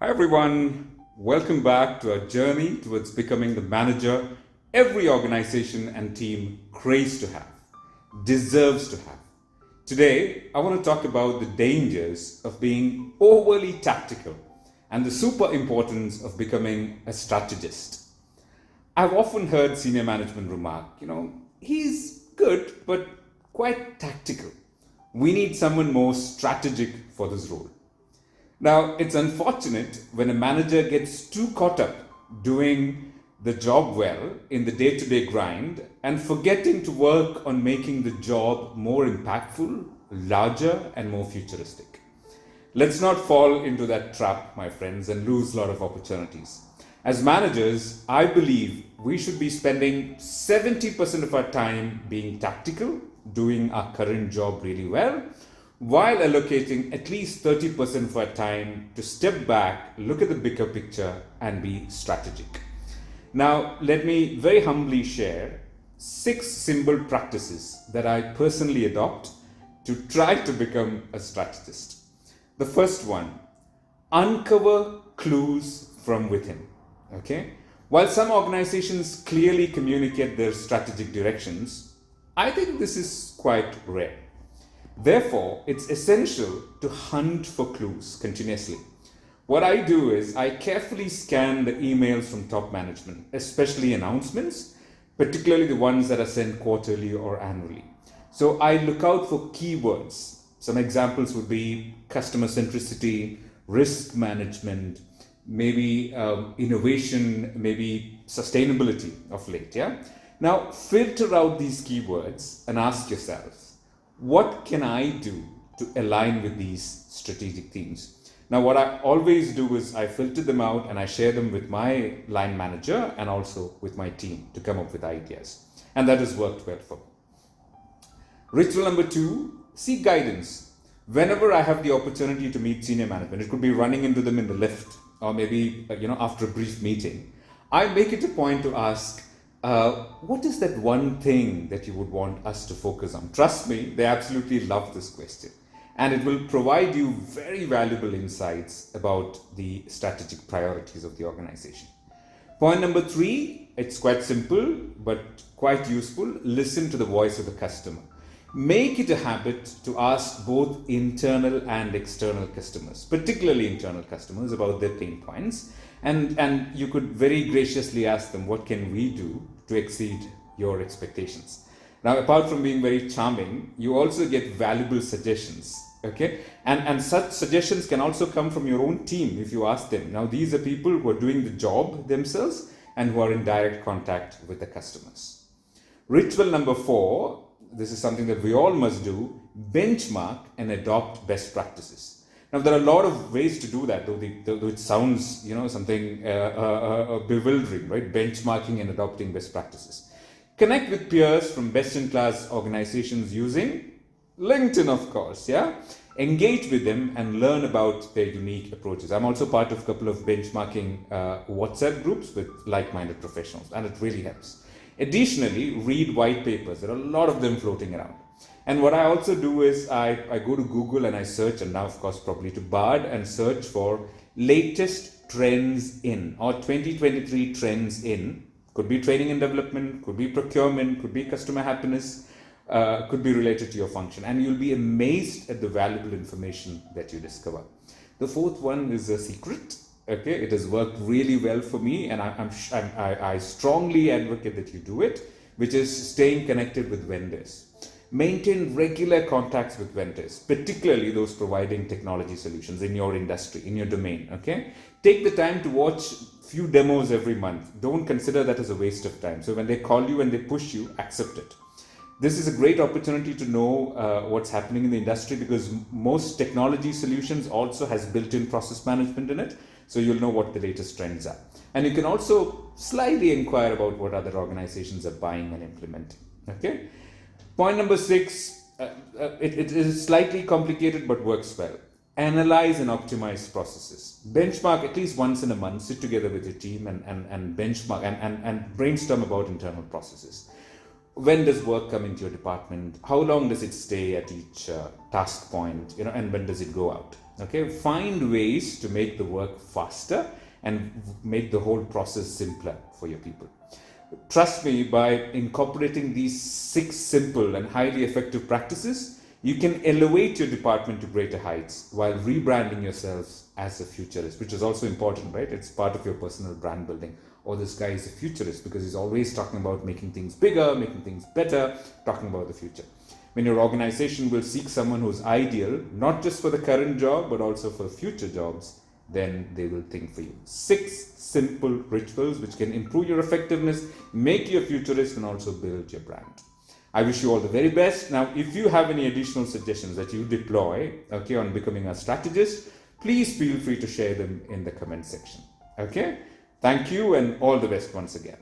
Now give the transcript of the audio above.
Hi everyone, welcome back to our journey towards becoming the manager every organization and team craves to have, deserves to have. Today, I want to talk about the dangers of being overly tactical and the super importance of becoming a strategist. I've often heard senior management remark, he's good but quite tactical. We need someone more strategic for this role. Now, it's unfortunate when a manager gets too caught up doing the job well in the day to day grind and forgetting to work on making the job more impactful, larger, and more futuristic. Let's not fall into that trap, my friends, and lose a lot of opportunities. As managers, I believe we should be spending 70% of our time being tactical, doing our current job really well, while allocating at least 30% of our time to step back, look at the bigger picture, and be strategic. Now, let me very humbly share 6 simple practices that I personally adopt to try to become a strategist. The first one, uncover clues from within. Okay? While some organizations clearly communicate their strategic directions, I think this is quite rare. Therefore, it's essential to hunt for clues continuously. What I do is I carefully scan the emails from top management, especially announcements, particularly the ones that are sent quarterly or annually. So I look out for keywords. Some examples would be customer centricity, risk management, maybe innovation, maybe sustainability of late. Yeah. Now filter out these keywords and ask yourself, what can I do to align with these strategic themes? Now, what I always do is I filter them out and I share them with my line manager and also with my team to come up with ideas. And that has worked well for me. Ritual number 2, seek guidance. Whenever I have the opportunity to meet senior management, it could be running into them in the lift or maybe after a brief meeting, I make it a point to ask, what is that one thing that you would want us to focus on? Trust me, they absolutely love this question. And it will provide you very valuable insights about the strategic priorities of the organization. Point number 3, it's quite simple, but quite useful. Listen to the voice of the customer. Make it a habit to ask both internal and external customers, particularly internal customers, about their pain points. And you could very graciously ask them, what can we do to exceed your expectations? Now, apart from being very charming, you also get valuable suggestions. Okay, and such suggestions can also come from your own team if you ask them. Now, these are people who are doing the job themselves and who are in direct contact with the customers. Ritual number 4, this is something that we all must do, benchmark and adopt best practices. Now, there are a lot of ways to do that, though it sounds, something bewildering, right? Benchmarking and adopting best practices. Connect with peers from best-in-class organizations using LinkedIn, of course, yeah? Engage with them and learn about their unique approaches. I'm also part of a couple of benchmarking WhatsApp groups with like-minded professionals, and it really helps. Additionally, read white papers. There are a lot of them floating around. And what I also do is I go to Google and I search, and now of course probably to Bard, and search for latest trends in, or 2023 trends in. Could be training and development, could be procurement, could be customer happiness, could be related to your function. And you'll be amazed at the valuable information that you discover. The 4th one is a secret. Okay, it has worked really well for me, and I strongly advocate that you do it, which is staying connected with vendors. Maintain regular contacts with vendors, particularly those providing technology solutions in your industry, in your domain. Okay, take the time to watch few demos every month. Don't consider that as a waste of time. So when they call you and they push you, accept it. This is a great opportunity to know what's happening in the industry, because most technology solutions also has built-in process management in it. So you'll know what the latest trends are. And you can also slightly inquire about what other organizations are buying and implementing. Okay. Point number 6, it is slightly complicated but works well. Analyze and optimize processes. Benchmark at least once in a month, sit together with your team and benchmark and brainstorm about internal processes. When does work come into your department? How long does it stay at each task point? And when does it go out? Okay, find ways to make the work faster and make the whole process simpler for your people. Trust me, by incorporating these 6 simple and highly effective practices, you can elevate your department to greater heights while rebranding yourselves as a futurist, which is also important, right? It's part of your personal brand building. Oh, this guy is a futurist because he's always talking about making things bigger, making things better, talking about the future. When your organization will seek someone who's ideal, not just for the current job, but also for future jobs, then they will think for you. 6 simple rituals which can improve your effectiveness, make you a futurist, and also build your brand. I wish you all the very best. Now, if you have any additional suggestions that you deploy, okay, on becoming a strategist, please feel free to share them in the comment section. Okay? Thank you and all the best once again.